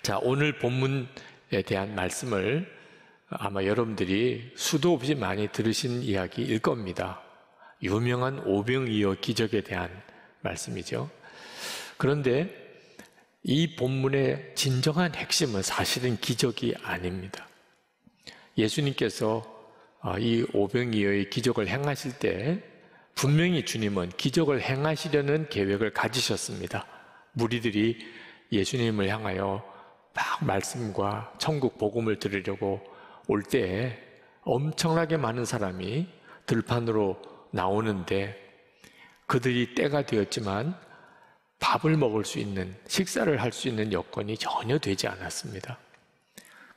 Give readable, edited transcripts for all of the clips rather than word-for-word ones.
자, 오늘 본문에 대한 말씀을 아마 여러분들이 수도 없이 많이 들으신 이야기일 겁니다. 유명한 오병이어 기적에 대한 말씀이죠. 그런데 이 본문의 진정한 핵심은 사실은 기적이 아닙니다. 예수님께서 이 오병이어의 기적을 행하실 때 분명히 주님은 기적을 행하시려는 계획을 가지셨습니다. 무리들이 예수님을 향하여 막 말씀과 천국 복음을 들으려고 올 때에 엄청나게 많은 사람이 들판으로 나오는데 그들이 때가 되었지만 밥을 먹을 수 있는, 식사를 할 수 있는 여건이 전혀 되지 않았습니다.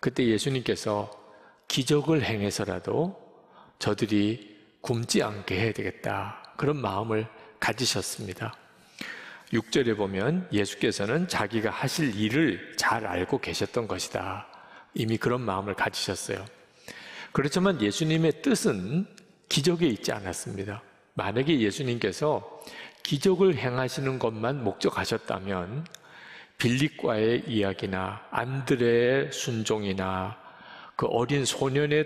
그때 예수님께서 기적을 행해서라도 저들이 굶지 않게 해야 되겠다, 그런 마음을 가지셨습니다. 6절에 보면 예수께서는 자기가 하실 일을 잘 알고 계셨던 것이다, 이미 그런 마음을 가지셨어요. 그렇지만 예수님의 뜻은 기적에 있지 않았습니다. 만약에 예수님께서 기적을 행하시는 것만 목적하셨다면 빌립과의 이야기나 안드레의 순종이나 그 어린 소년의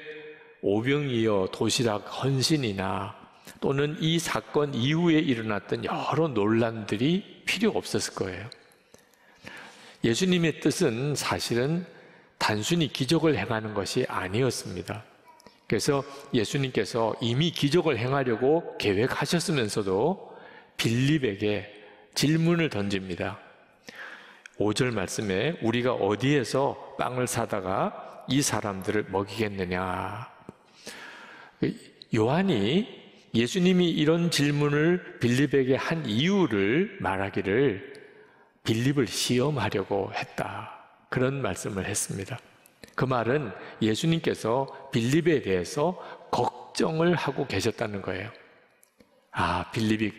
오병이어 도시락 헌신이나 또는 이 사건 이후에 일어났던 여러 논란들이 필요 없었을 거예요. 예수님의 뜻은 사실은 단순히 기적을 행하는 것이 아니었습니다. 그래서 예수님께서 이미 기적을 행하려고 계획하셨으면서도 빌립에게 질문을 던집니다. 5절 말씀에 우리가 어디에서 빵을 사다가 이 사람들을 먹이겠느냐. 요한이 예수님이 이런 질문을 빌립에게 한 이유를 말하기를 빌립을 시험하려고 했다, 그런 말씀을 했습니다. 그 말은 예수님께서 빌립에 대해서 걱정을 하고 계셨다는 거예요. 아, 빌립이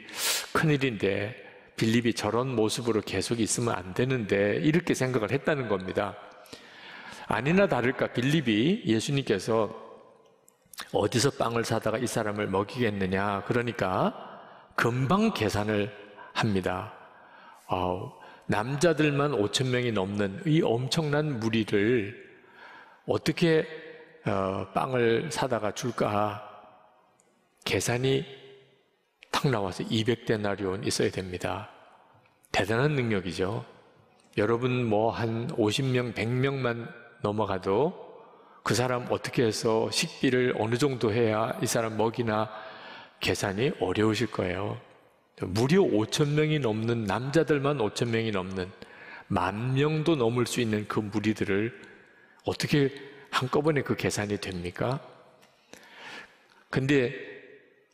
큰일인데, 빌립이 저런 모습으로 계속 있으면 안 되는데, 이렇게 생각을 했다는 겁니다. 아니나 다를까 빌립이 예수님께서 어디서 빵을 사다가 이 사람을 먹이겠느냐, 그러니까 금방 계산을 합니다. 남자들만 5,000명이 넘는 이 엄청난 무리를 어떻게 빵을 사다가 줄까? 계산이 탁 나와서 200데나리온 있어야 됩니다. 대단한 능력이죠. 여러분 뭐 한 50명, 100명만 넘어가도 그 사람 어떻게 해서 식비를 어느 정도 해야 이 사람 먹이나 계산이 어려우실 거예요. 무려 5,000명이 넘는, 남자들만 5,000명이 넘는, 10,000명도 넘을 수 있는 그 무리들을 어떻게 한꺼번에 그 계산이 됩니까? 근데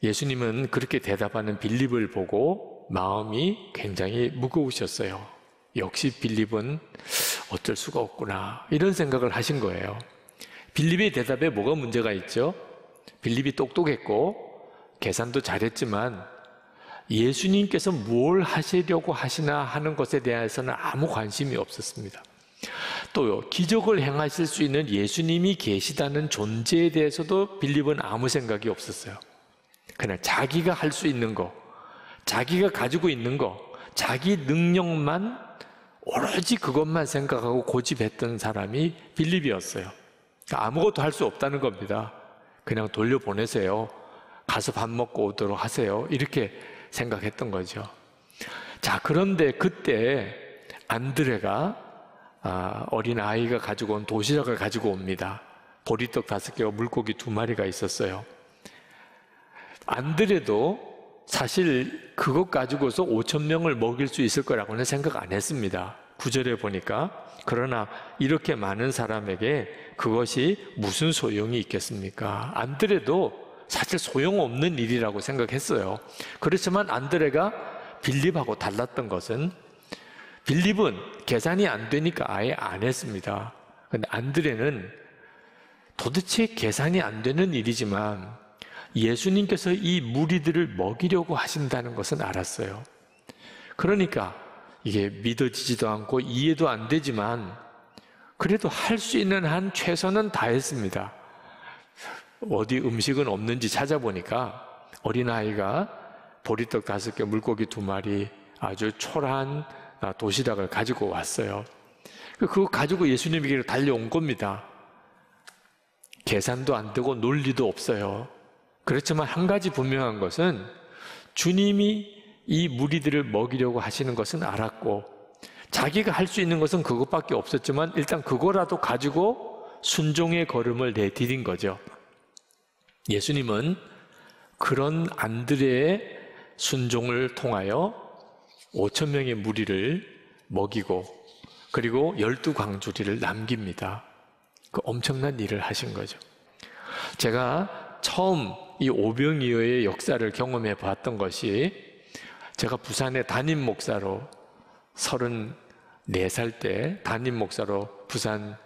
예수님은 그렇게 대답하는 빌립을 보고 마음이 굉장히 무거우셨어요. 역시 빌립은 어쩔 수가 없구나, 이런 생각을 하신 거예요. 빌립의 대답에 뭐가 문제가 있죠? 빌립이 똑똑했고 계산도 잘했지만 예수님께서 뭘 하시려고 하시나 하는 것에 대해서는 아무 관심이 없었습니다. 또요, 기적을 행하실 수 있는 예수님이 계시다는 존재에 대해서도 빌립은 아무 생각이 없었어요. 그냥 자기가 할 수 있는 거, 자기가 가지고 있는 거, 자기 능력만, 오로지 그것만 생각하고 고집했던 사람이 빌립이었어요. 아무것도 할 수 없다는 겁니다. 그냥 돌려보내세요. 가서 밥 먹고 오도록 하세요. 이렇게 생각했던 거죠. 자, 그런데 그때 안드레가 어린 아이가 가지고 온 도시락을 가지고 옵니다. 보리떡 5개와 물고기 2마리가 있었어요. 안드레도 사실 그것 가지고서 5,000명을 먹일 수 있을 거라고는 생각 안 했습니다. 9절에 보니까 그러나 이렇게 많은 사람에게 그것이 무슨 소용이 있겠습니까? 안드레도 사실 소용없는 일이라고 생각했어요. 그렇지만 안드레가 빌립하고 달랐던 것은 빌립은 계산이 안 되니까 아예 안 했습니다. 근데 안드레는 도대체 계산이 안 되는 일이지만 예수님께서 이 무리들을 먹이려고 하신다는 것은 알았어요. 그러니까 이게 믿어지지도 않고 이해도 안 되지만 그래도 할 수 있는 한 최선은 다했습니다. 어디 음식은 없는지 찾아보니까 어린아이가 보리떡 5개, 물고기 2마리, 아주 초라한 도시락을 가지고 왔어요. 그거 가지고 예수님에게 달려온 겁니다. 계산도 안 되고 논리도 없어요. 그렇지만 한 가지 분명한 것은 주님이 이 무리들을 먹이려고 하시는 것은 알았고 자기가 할 수 있는 것은 그것밖에 없었지만 일단 그거라도 가지고 순종의 걸음을 내디딘 거죠. 예수님은 그런 안드레의 순종을 통하여 5천 명의 무리를 먹이고 그리고 12광주리를 남깁니다. 그 엄청난 일을 하신 거죠. 제가 처음 이 오병이어의 역사를 경험해 봤던 것이 제가 부산의 담임 목사로 34살 때 담임 목사로 부산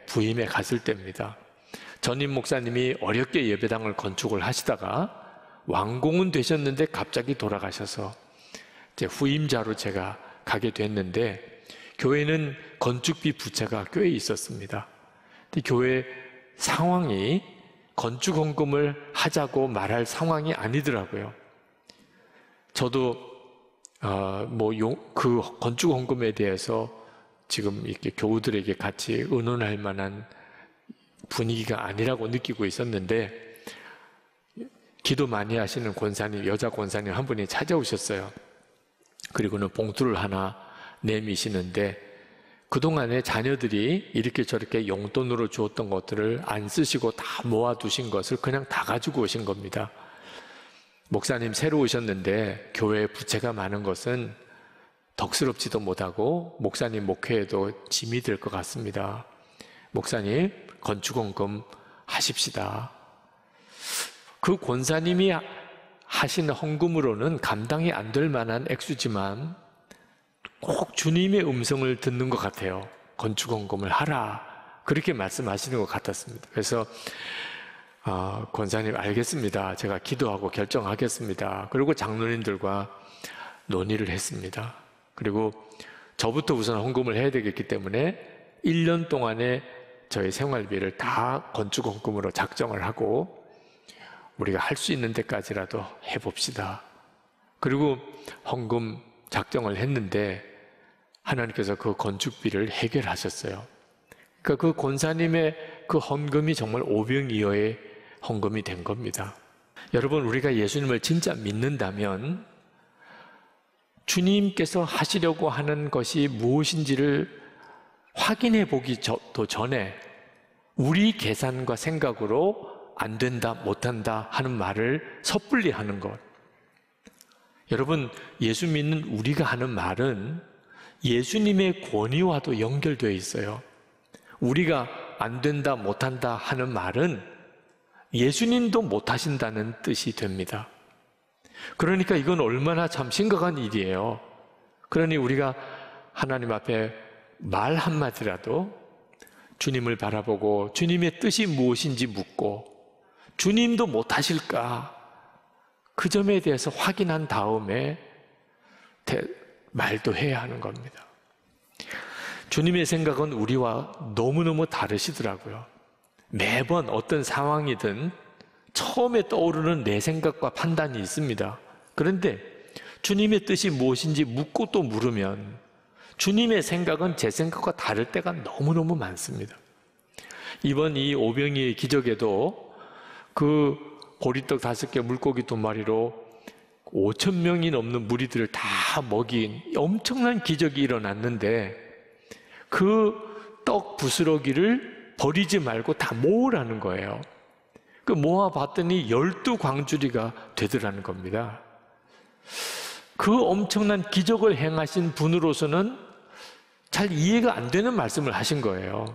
부임에 갔을 때입니다. 전임 목사님이 어렵게 예배당을 건축을 하시다가 완공은 되셨는데 갑자기 돌아가셔서 이제 후임자로 제가 가게 됐는데 교회는 건축비 부채가 꽤 있었습니다. 근데 교회 상황이 건축헌금을 하자고 말할 상황이 아니더라고요. 저도 그 건축헌금에 대해서 지금 이렇게 교우들에게 같이 의논할 만한 분위기가 아니라고 느끼고 있었는데 기도 많이 하시는 권사님, 여자 권사님 한 분이 찾아오셨어요. 그리고는 봉투를 하나 내미시는데 그동안에 자녀들이 이렇게 저렇게 용돈으로 주었던 것들을 안 쓰시고 다 모아두신 것을 그냥 다 가지고 오신 겁니다. 목사님 새로 오셨는데 교회에 부채가 많은 것은 덕스럽지도 못하고 목사님 목회에도 짐이 될 것 같습니다. 목사님 건축헌금 하십시다. 그 권사님이 하신 헌금으로는 감당이 안 될 만한 액수지만 꼭 주님의 음성을 듣는 것 같아요. 건축헌금을 하라 그렇게 말씀하시는 것 같았습니다. 그래서 권사님 알겠습니다. 제가 기도하고 결정하겠습니다. 그리고 장로님들과 논의를 했습니다. 그리고 저부터 우선 헌금을 해야 되겠기 때문에 1년 동안의 저희 생활비를 다 건축헌금으로 작정을 하고 우리가 할 수 있는 데까지라도 해봅시다. 그리고 헌금 작정을 했는데 하나님께서 그 건축비를 해결하셨어요. 그러니까 그 권사님의 그 헌금이 정말 오병이어의 헌금이 된 겁니다. 여러분, 우리가 예수님을 진짜 믿는다면 주님께서 하시려고 하는 것이 무엇인지를 확인해 보기도 전에 우리 계산과 생각으로 안 된다, 못한다 하는 말을 섣불리 하는 것. 여러분, 예수 믿는 우리가 하는 말은 예수님의 권위와도 연결되어 있어요. 우리가 안 된다, 못한다 하는 말은 예수님도 못하신다는 뜻이 됩니다. 그러니까 이건 얼마나 참 심각한 일이에요. 그러니 우리가 하나님 앞에 말 한마디라도 주님을 바라보고 주님의 뜻이 무엇인지 묻고 주님도 못하실까? 그 점에 대해서 확인한 다음에 말도 해야 하는 겁니다. 주님의 생각은 우리와 너무너무 다르시더라고요. 매번 어떤 상황이든 처음에 떠오르는 내 생각과 판단이 있습니다. 그런데 주님의 뜻이 무엇인지 묻고 또 물으면 주님의 생각은 제 생각과 다를 때가 너무너무 많습니다. 이번 이 오병이의 기적에도 그 보리떡 5개 물고기 2마리로 5천 명이 넘는 무리들을 다 먹인 엄청난 기적이 일어났는데 그 떡 부스러기를 버리지 말고 다 모으라는 거예요. 그 모아봤더니 12광주리가 되더라는 겁니다. 그 엄청난 기적을 행하신 분으로서는 잘 이해가 안 되는 말씀을 하신 거예요.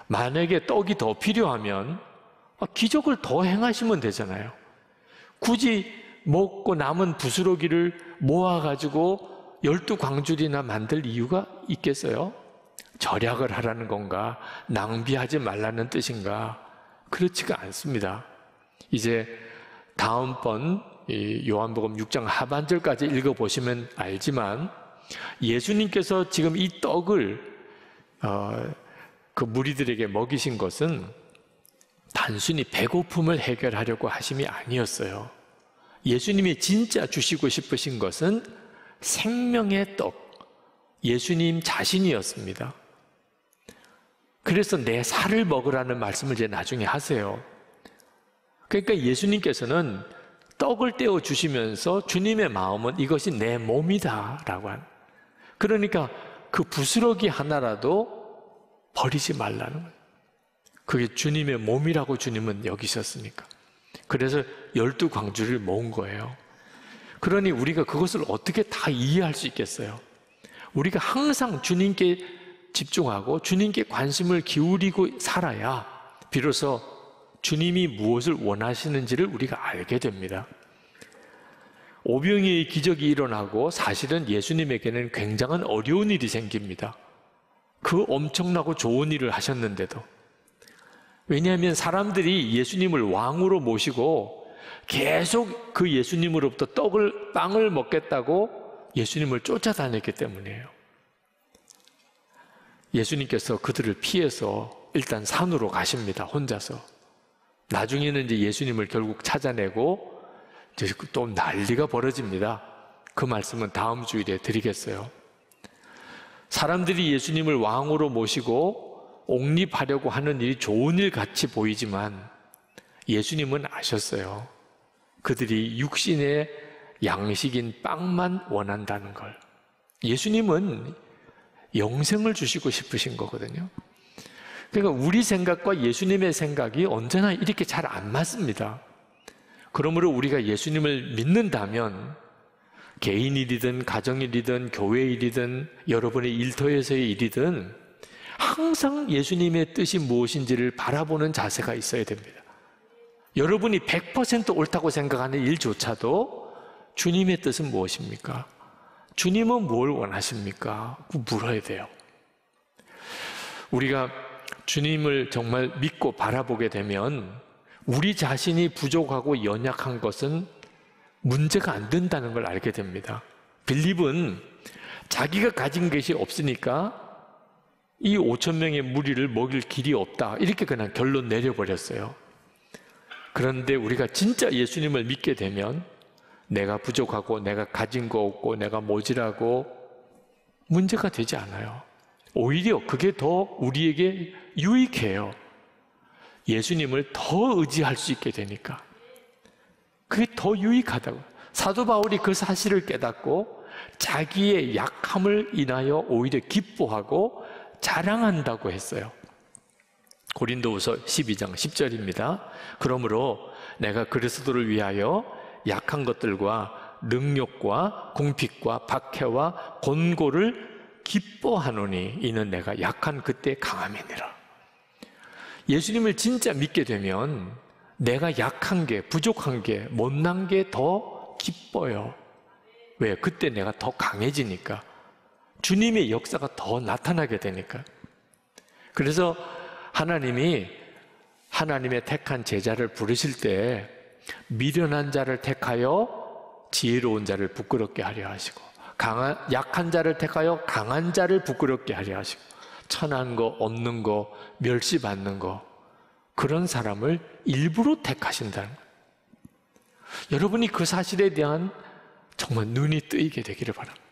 만약에 떡이 더 필요하면 기적을 더 행하시면 되잖아요. 굳이 먹고 남은 부스러기를 모아가지고 12광주리나 만들 이유가 있겠어요? 절약을 하라는 건가? 낭비하지 말라는 뜻인가? 그렇지가 않습니다. 이제 다음번 요한복음 6장 하반절까지 읽어보시면 알지만 예수님께서 지금 이 떡을 그 무리들에게 먹이신 것은 단순히 배고픔을 해결하려고 하심이 아니었어요. 예수님이 진짜 주시고 싶으신 것은 생명의 떡, 예수님 자신이었습니다. 그래서 내 살을 먹으라는 말씀을 이제 나중에 하세요. 그러니까 예수님께서는 떡을 떼어 주시면서 주님의 마음은 이것이 내 몸이다 라고 하는, 그러니까 그 부스러기 하나라도 버리지 말라는 거예요. 그게 주님의 몸이라고 주님은 여기셨으니까. 그래서 12광주를 모은 거예요. 그러니 우리가 그것을 어떻게 다 이해할 수 있겠어요? 우리가 항상 주님께 집중하고 주님께 관심을 기울이고 살아야 비로소 주님이 무엇을 원하시는지를 우리가 알게 됩니다. 오병이의 기적이 일어나고 사실은 예수님에게는 굉장한 어려운 일이 생깁니다. 그 엄청나고 좋은 일을 하셨는데도. 왜냐하면 사람들이 예수님을 왕으로 모시고 계속 그 예수님으로부터 빵을 먹겠다고 예수님을 쫓아다녔기 때문이에요. 예수님께서 그들을 피해서 일단 산으로 가십니다. 혼자서. 나중에는 이제 예수님을 결국 찾아내고 이제 또 난리가 벌어집니다. 그 말씀은 다음 주일에 드리겠어요. 사람들이 예수님을 왕으로 모시고 옹립하려고 하는 일이 좋은 일 같이 보이지만 예수님은 아셨어요. 그들이 육신의 양식인 빵만 원한다는 걸. 예수님은 영생을 주시고 싶으신 거거든요. 그러니까 우리 생각과 예수님의 생각이 언제나 이렇게 잘 안 맞습니다. 그러므로 우리가 예수님을 믿는다면 개인 일이든 가정 일이든 교회 일이든 여러분의 일터에서의 일이든 항상 예수님의 뜻이 무엇인지를 바라보는 자세가 있어야 됩니다. 여러분이 100% 옳다고 생각하는 일조차도 주님의 뜻은 무엇입니까? 주님은 뭘 원하십니까? 물어야 돼요. 우리가 주님을 정말 믿고 바라보게 되면 우리 자신이 부족하고 연약한 것은 문제가 안 된다는 걸 알게 됩니다. 빌립은 자기가 가진 것이 없으니까 이 5,000명의 무리를 먹일 길이 없다, 이렇게 그냥 결론 내려버렸어요. 그런데 우리가 진짜 예수님을 믿게 되면 내가 부족하고 내가 가진 거 없고 내가 모질하고 문제가 되지 않아요. 오히려 그게 더 우리에게 유익해요. 예수님을 더 의지할 수 있게 되니까. 그게 더 유익하다고. 사도 바울이 그 사실을 깨닫고 자기의 약함을 인하여 오히려 기뻐하고 자랑한다고 했어요. 고린도후서 12장 10절입니다. 그러므로 내가 그리스도를 위하여 약한 것들과 능욕과 궁핍과 박해와 곤고를 기뻐하노니 이는 내가 약한 그때 강함이니라. 예수님을 진짜 믿게 되면 내가 약한 게, 부족한 게, 못난 게 더 기뻐요. 왜? 그때 내가 더 강해지니까. 주님의 역사가 더 나타나게 되니까. 그래서 하나님이 하나님의 택한 제자를 부르실 때 미련한 자를 택하여 지혜로운 자를 부끄럽게 하려 하시고, 약한 자를 택하여 강한 자를 부끄럽게 하려 하시고, 천한 거, 없는 거, 멸시받는 거, 그런 사람을 일부러 택하신다는 거예요. 여러분이 그 사실에 대한 정말 눈이 뜨이게 되기를 바랍니다.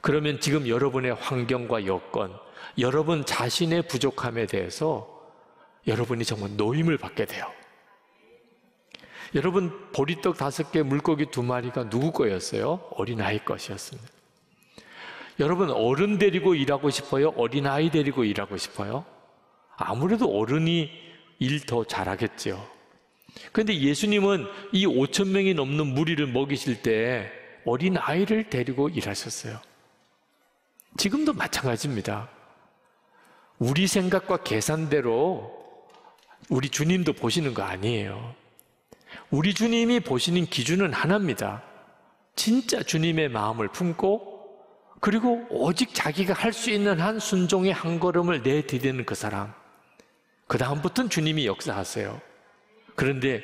그러면 지금 여러분의 환경과 여건, 여러분 자신의 부족함에 대해서 여러분이 정말 노임을 받게 돼요. 여러분, 보리떡 5개, 물고기 2마리가 누구 거였어요? 어린아이 것이었습니다. 여러분, 어른 데리고 일하고 싶어요? 어린아이 데리고 일하고 싶어요? 아무래도 어른이 일 더 잘하겠죠. 그런데 예수님은 이 5,000명이 넘는 무리를 먹이실 때 어린아이를 데리고 일하셨어요. 지금도 마찬가지입니다. 우리 생각과 계산대로 우리 주님도 보시는 거 아니에요. 우리 주님이 보시는 기준은 하나입니다. 진짜 주님의 마음을 품고, 그리고 오직 자기가 할 수 있는 한 순종의 한 걸음을 내디디는 그 사람, 그 다음부터는 주님이 역사하세요. 그런데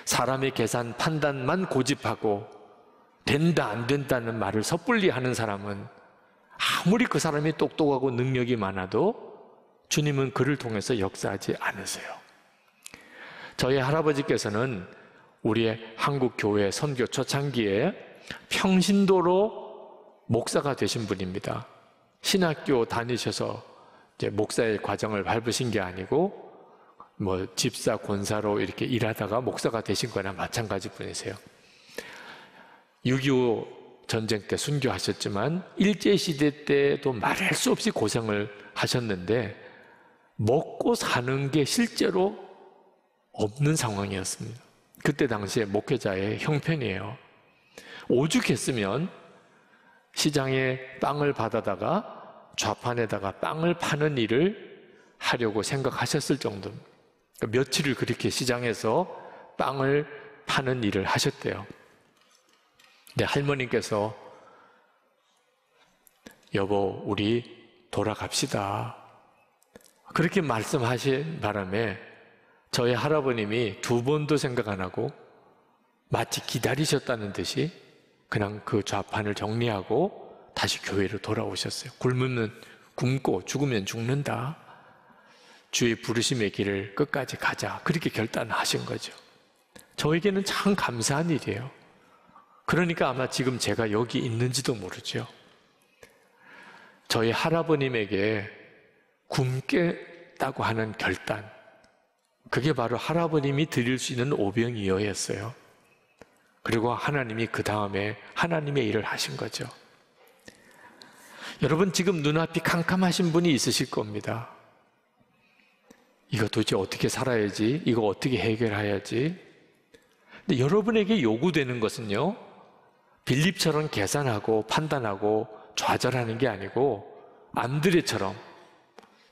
사람의 계산, 판단만 고집하고 된다 안 된다는 말을 섣불리 하는 사람은 아무리 그 사람이 똑똑하고 능력이 많아도 주님은 그를 통해서 역사하지 않으세요. 저희 할아버지께서는 우리의 한국교회 선교 초창기에 평신도로 목사가 되신 분입니다. 신학교 다니셔서 이제 목사의 과정을 밟으신 게 아니고 뭐 집사, 권사로 이렇게 일하다가 목사가 되신 거나 마찬가지 분이세요. 6.25 전쟁 때 순교하셨지만 일제시대 때도 말할 수 없이 고생을 하셨는데 먹고 사는 게 실제로 없는 상황이었습니다. 그때 당시에 목회자의 형편이에요. 오죽했으면 시장에 빵을 받아다가 좌판에다가 빵을 파는 일을 하려고 생각하셨을 정도입니다. 며칠을 그렇게 시장에서 빵을 파는 일을 하셨대요. 근데 할머니께서 여보 우리 돌아갑시다 그렇게 말씀하신 바람에 저희 할아버님이 두 번도 생각 안 하고 마치 기다리셨다는 듯이 그냥 그 좌판을 정리하고 다시 교회로 돌아오셨어요. 굶으면 굶고 죽으면 죽는다. 주의 부르심의 길을 끝까지 가자. 그렇게 결단하신 거죠. 저에게는 참 감사한 일이에요. 그러니까 아마 지금 제가 여기 있는지도 모르죠. 저희 할아버님에게 굶겠다고 하는 결단, 그게 바로 할아버님이 드릴 수 있는 오병이어였어요. 그리고 하나님이 그 다음에 하나님의 일을 하신 거죠. 여러분 지금 눈앞이 캄캄하신 분이 있으실 겁니다. 이거 도대체 어떻게 살아야지? 이거 어떻게 해결해야지? 근데 여러분에게 요구되는 것은요, 빌립처럼 계산하고 판단하고 좌절하는 게 아니고 안드레처럼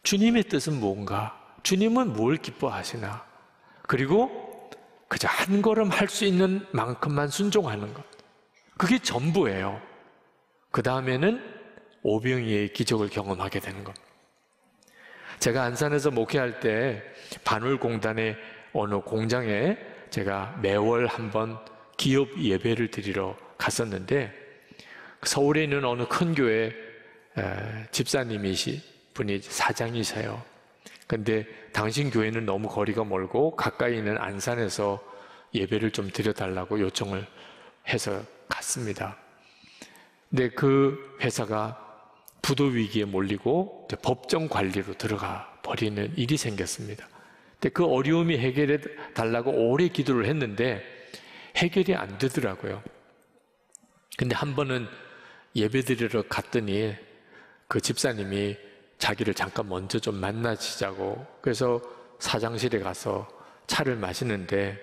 주님의 뜻은 뭔가? 주님은 뭘 기뻐하시나? 그리고 그저 한 걸음 할 수 있는 만큼만 순종하는 것. 그게 전부예요. 그 다음에는 오병이의 기적을 경험하게 되는 겁니다. 제가 안산에서 목회할 때 반울공단의 어느 공장에 제가 매월 한번 기업 예배를 드리러 갔었는데 서울에 있는 어느 큰 교회 집사님이시 분이 사장이세요. 근데 당신 교회는 너무 거리가 멀고 가까이 있는 안산에서 예배를 좀 드려달라고 요청을 해서 갔습니다. 근데 그 회사가 부도 위기에 몰리고 법정 관리로 들어가 버리는 일이 생겼습니다. 근데 그 어려움이 해결해 달라고 오래 기도를 했는데 해결이 안 되더라고요. 근데 한 번은 예배 드리러 갔더니 그 집사님이 자기를 잠깐 먼저 좀 만나시자고, 그래서 사장실에 가서 차를 마시는데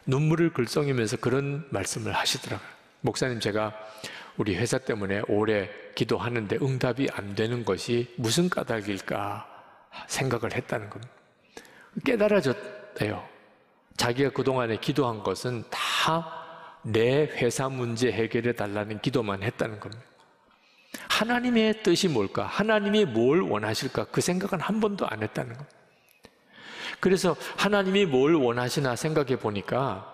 눈물을 글썽이면서 그런 말씀을 하시더라고요. 목사님, 제가 우리 회사 때문에 오래 기도하는데 응답이 안 되는 것이 무슨 까닭일까 생각을 했다는 겁니다. 깨달아졌대요. 자기가 그동안에 기도한 것은 다 내 회사 문제 해결해 달라는 기도만 했다는 겁니다. 하나님의 뜻이 뭘까? 하나님이 뭘 원하실까? 그 생각은 한 번도 안 했다는 겁니다. 그래서 하나님이 뭘 원하시나 생각해 보니까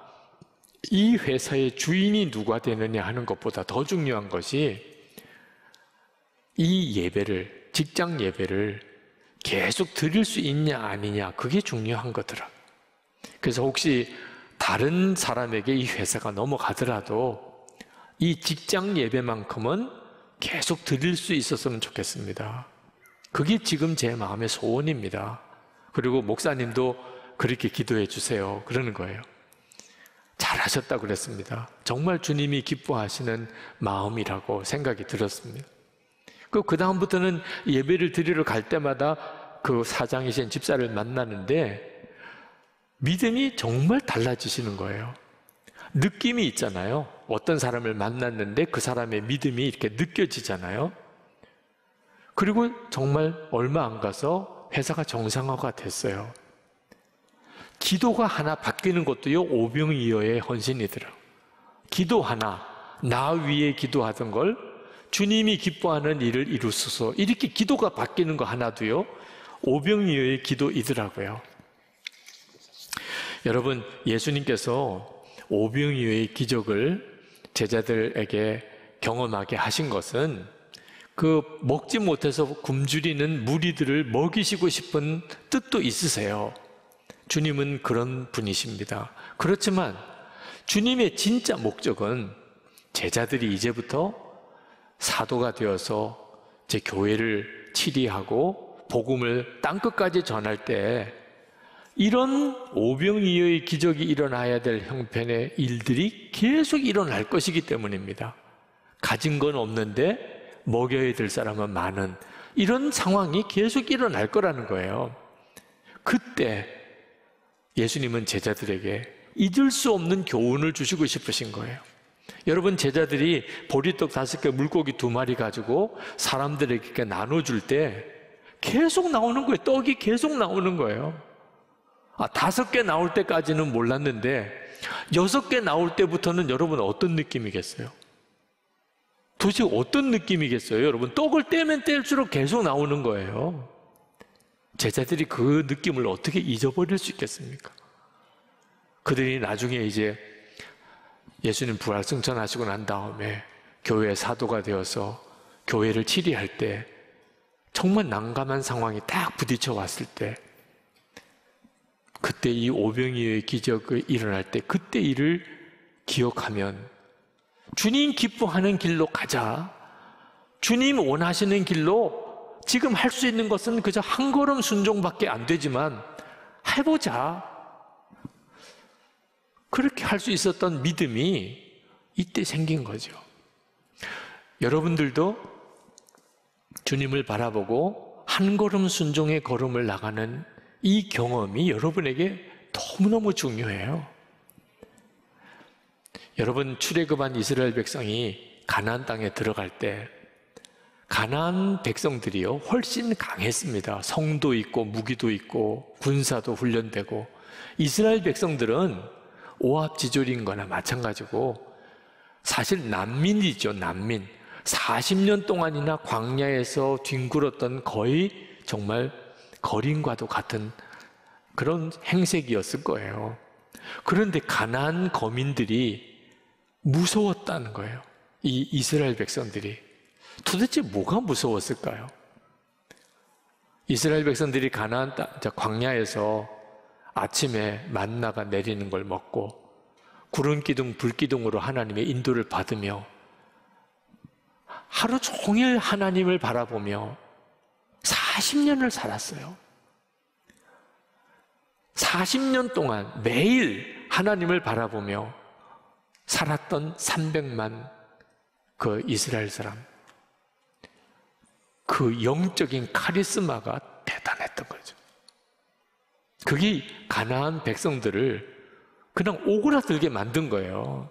이 회사의 주인이 누가 되느냐 하는 것보다 더 중요한 것이 이 예배를, 직장 예배를 계속 드릴 수 있냐 아니냐, 그게 중요한 거더라. 그래서 혹시 다른 사람에게 이 회사가 넘어가더라도 이 직장 예배만큼은 계속 드릴 수 있었으면 좋겠습니다. 그게 지금 제 마음의 소원입니다. 그리고 목사님도 그렇게 기도해 주세요. 그러는 거예요. 잘하셨다고 그랬습니다. 정말 주님이 기뻐하시는 마음이라고 생각이 들었습니다. 그 다음부터는 예배를 드리러 갈 때마다 그 사장이신 집사를 만나는데 믿음이 정말 달라지시는 거예요. 느낌이 있잖아요. 어떤 사람을 만났는데 그 사람의 믿음이 이렇게 느껴지잖아요. 그리고 정말 얼마 안 가서 회사가 정상화가 됐어요. 기도가 하나 바뀌는 것도요, 오병이어의 헌신이더라. 기도 하나, 나 위에 기도하던 걸 주님이 기뻐하는 일을 이루소서, 이렇게 기도가 바뀌는 거 하나도요, 오병이어의 기도이더라고요. 여러분, 예수님께서 오병이어의 기적을 제자들에게 경험하게 하신 것은 그 먹지 못해서 굶주리는 무리들을 먹이시고 싶은 뜻도 있으세요. 주님은 그런 분이십니다. 그렇지만 주님의 진짜 목적은 제자들이 이제부터 사도가 되어서 제 교회를 치리하고 복음을 땅끝까지 전할 때 이런 오병이어의 기적이 일어나야 될 형편의 일들이 계속 일어날 것이기 때문입니다. 가진 건 없는데 먹여야 될 사람은 많은 이런 상황이 계속 일어날 거라는 거예요. 그때 예수님은 제자들에게 잊을 수 없는 교훈을 주시고 싶으신 거예요. 여러분, 제자들이 보리떡 5개, 물고기 2마리 가지고 사람들에게 나눠줄 때 계속 나오는 거예요. 떡이 계속 나오는 거예요. 5개 나올 때까지는 몰랐는데 6개 나올 때부터는 여러분 어떤 느낌이겠어요? 도대체 어떤 느낌이겠어요? 여러분, 떡을 떼면 뗄수록 계속 나오는 거예요. 제자들이 그 느낌을 어떻게 잊어버릴 수 있겠습니까? 그들이 나중에 이제 예수님 부활 승천하시고 난 다음에 교회의 사도가 되어서 교회를 치리할 때 정말 난감한 상황이 딱 부딪혀 왔을 때 그때 이 오병이어의 기적이 일어날 때 그때 일을 기억하면 주님 기뻐하는 길로 가자. 주님 원하시는 길로 지금 할 수 있는 것은 그저 한 걸음 순종밖에 안 되지만 해보자. 그렇게 할 수 있었던 믿음이 이때 생긴 거죠. 여러분들도 주님을 바라보고 한 걸음 순종의 걸음을 나가는 이 경험이 여러분에게 너무너무 중요해요. 여러분, 출애굽한 이스라엘 백성이 가나안 땅에 들어갈 때 가나안 백성들이요 훨씬 강했습니다. 성도 있고 무기도 있고 군사도 훈련되고 이스라엘 백성들은 오합지졸인 거나 마찬가지고 사실 난민이죠. 난민. 40년 동안이나 광야에서 뒹굴었던 거의 정말 거린과도 같은 그런 행색이었을 거예요. 그런데 가나안 거민들이 무서웠다는 거예요. 이 이스라엘 백성들이. 도대체 뭐가 무서웠을까요? 이스라엘 백성들이 가나안 땅, 광야에서 아침에 만나가 내리는 걸 먹고 구름 기둥, 불 기둥으로 하나님의 인도를 받으며 하루 종일 하나님을 바라보며 40년을 살았어요. 40년 동안 매일 하나님을 바라보며 살았던 300만 그 이스라엘 사람, 그 영적인 카리스마가 대단했던 거죠. 그게 가나안 백성들을 그냥 오그라들게 만든 거예요.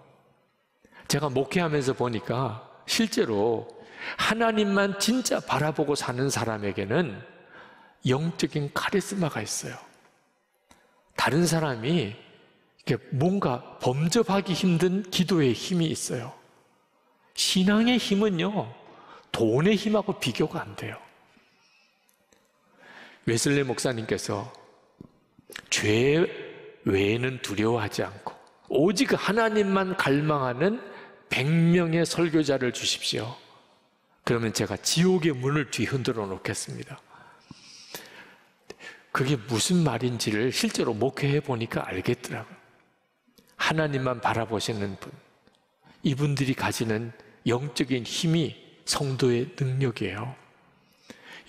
제가 목회하면서 보니까 실제로 하나님만 진짜 바라보고 사는 사람에게는 영적인 카리스마가 있어요. 다른 사람이 뭔가 범접하기 힘든 기도의 힘이 있어요. 신앙의 힘은요, 돈의 힘하고 비교가 안 돼요. 웨슬리 목사님께서 죄 외에는 두려워하지 않고 오직 하나님만 갈망하는 100명의 설교자를 주십시오. 그러면 제가 지옥의 문을 뒤흔들어 놓겠습니다. 그게 무슨 말인지를 실제로 목회해 보니까 알겠더라고요. 하나님만 바라보시는 분, 이분들이 가지는 영적인 힘이 성도의 능력이에요.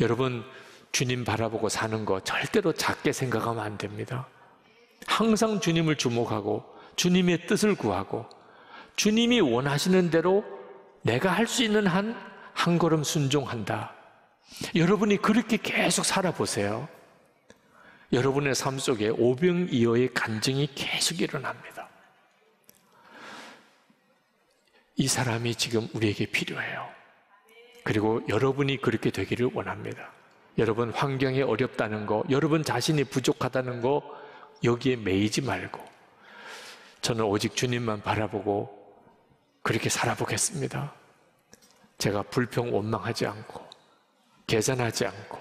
여러분, 주님 바라보고 사는 거 절대로 작게 생각하면 안 됩니다. 항상 주님을 주목하고 주님의 뜻을 구하고 주님이 원하시는 대로 내가 할 수 있는 한 걸음 순종한다. 여러분이 그렇게 계속 살아보세요. 여러분의 삶 속에 오병이어의 간증이 계속 일어납니다. 이 사람이 지금 우리에게 필요해요. 그리고 여러분이 그렇게 되기를 원합니다. 여러분 환경이 어렵다는 거, 여러분 자신이 부족하다는 거 여기에 매이지 말고 저는 오직 주님만 바라보고 그렇게 살아보겠습니다. 제가 불평 원망하지 않고 계산하지 않고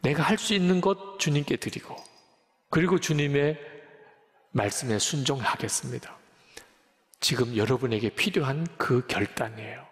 내가 할 수 있는 것 주님께 드리고 그리고 주님의 말씀에 순종하겠습니다. 지금 여러분에게 필요한 그 결단이에요.